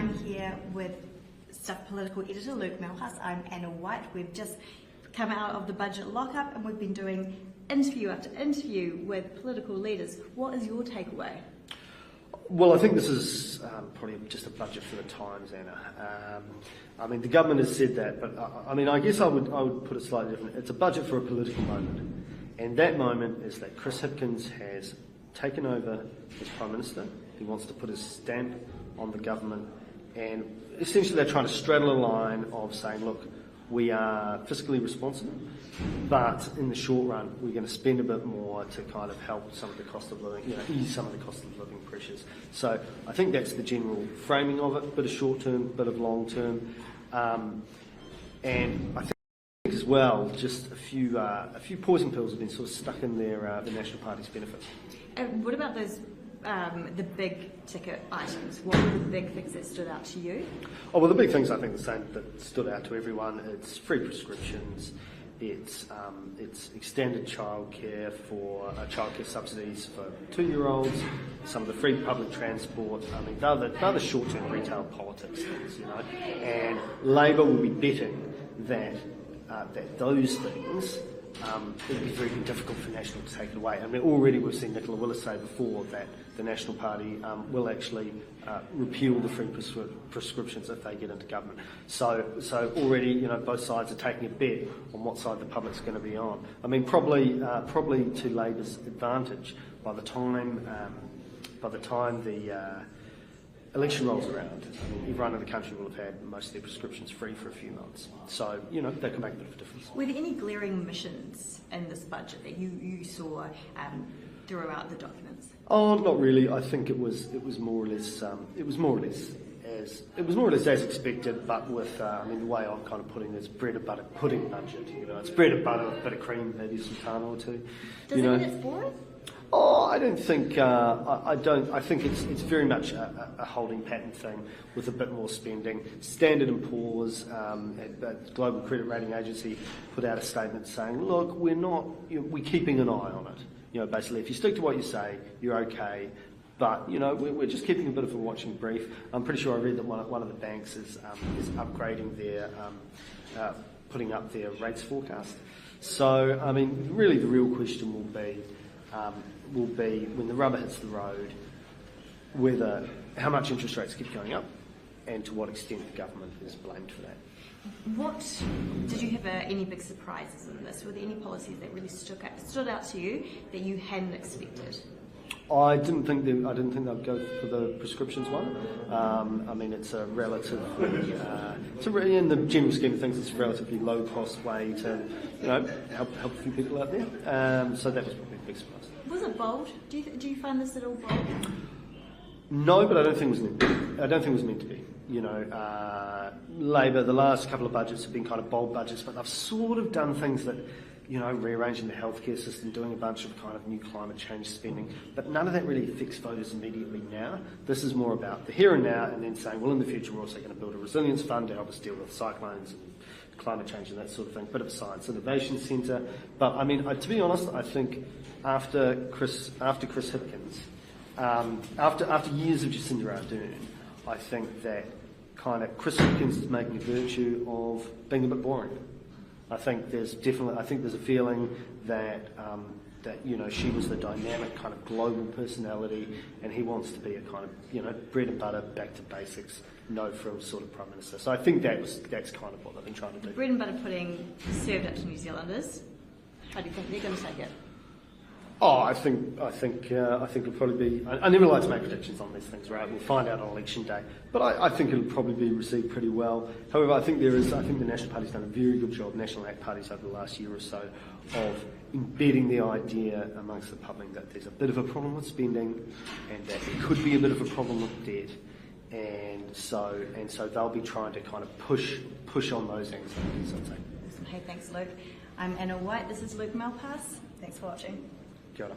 I'm here with Stuff Political Editor Luke Malpass. I'm Anna Whyte. We've just come out of the budget lockup and we've been doing interview after interview with political leaders. What is your takeaway? Well, I think this is probably just a budget for the times, Anna. I mean, the government has said that, but I guess I would put it slightly different. It's a budget for a political moment, and that moment is that Chris Hipkins has taken over as Prime Minister. He wants to put his stamp on the government, and essentially they're trying to straddle a line of saying, look, we are fiscally responsible, but in the short run, we're going to spend a bit more to kind of help some of the cost of living, ease some of the cost of living pressures. So I think that's the general framing of it, bit of short term, bit of long term, and I think as well, just a few poison pills have been sort of stuck in there, the National Party's benefit. And what about those? The big ticket items, what were the big things that stood out to you? Oh, well, the big things I think the same that stood out to everyone. It's free prescriptions, it's extended childcare for childcare subsidies for 2-year-olds, some of the free public transport. I mean, they're the short-term retail politics things, and Labor will be betting that those things. It would be very difficult for National to take it away. I mean, already we've seen Nicola Willis say before that the National Party will actually repeal the free prescriptions if they get into government. So already, both sides are taking a bet on what side the public's going to be on. I mean, probably to Labor's advantage by the time the election rolls around. I mean, everyone in the country will have had most of their prescriptions free for a few months. So, that can make a bit of a difference. Were there any glaring omissions in this budget that you saw throughout the documents? Oh, not really. I think it was more or less as expected, but with the way I'm kind of putting it is bread and butter pudding budget. It's bread and butter with a bit of cream, maybe some sultana or two. Does it mean it's boring? Oh, I don't think. I don't. I think it's very much a holding pattern thing with a bit more spending. Standard & Poor's, the global credit rating agency, put out a statement saying, "Look, we're keeping an eye on it. Basically, if you stick to what you say, you're okay. But we're just keeping a bit of a watching brief." I'm pretty sure I read that one of the banks is upgrading their, putting up their rates forecast. So, I mean, really, the real question will be when the rubber hits the road, how much interest rates keep going up and to what extent the government is blamed for that. Did you have any big surprises in this? Were there any policies that really stood out to you that you hadn't expected? I didn't think they'd go for the prescriptions one. It's a relatively, in the general scheme of things, it's a relatively low cost way to, help a few people out there. So that was probably a big surprise. Was it bold? Do you find this at all bold? No, but I don't think it was meant to be. Labor, the last couple of budgets have been kind of bold budgets, but they've sort of done things that, rearranging the healthcare system, doing a bunch of kind of new climate change spending, but none of that really affects voters immediately now. This is more about the here and now, and then saying, well, in the future we're also going to build a resilience fund to help us deal with cyclones and climate change and that sort of thing. Bit of a science innovation centre. But to be honest, I think after Chris Hipkins, after years of Jacinda Ardern, I think that kind of Chris Hipkins is making a virtue of being a bit boring. I think there's a feeling that she was the dynamic kind of global personality, and he wants to be a kind of bread and butter, back to basics, no frills sort of Prime Minister. So I think that's kind of what they've been trying to do. The bread and butter pudding served up to New Zealanders. How do you think they're going to take it? Oh, I think it'll probably be. I never like to make predictions on these things, right? We'll find out on election day, but I think it'll probably be received pretty well. However, I think the National Party's done a very good job, National ACT parties over the last year or so, of embedding the idea amongst the public that there's a bit of a problem with spending, and that there could be a bit of a problem with debt, and so they'll be trying to kind of push on those anxieties, I'd say. Awesome. Hey, thanks, Luke. I'm Anna Whyte. This is Luke Malpass. Thanks for watching. Kia ora.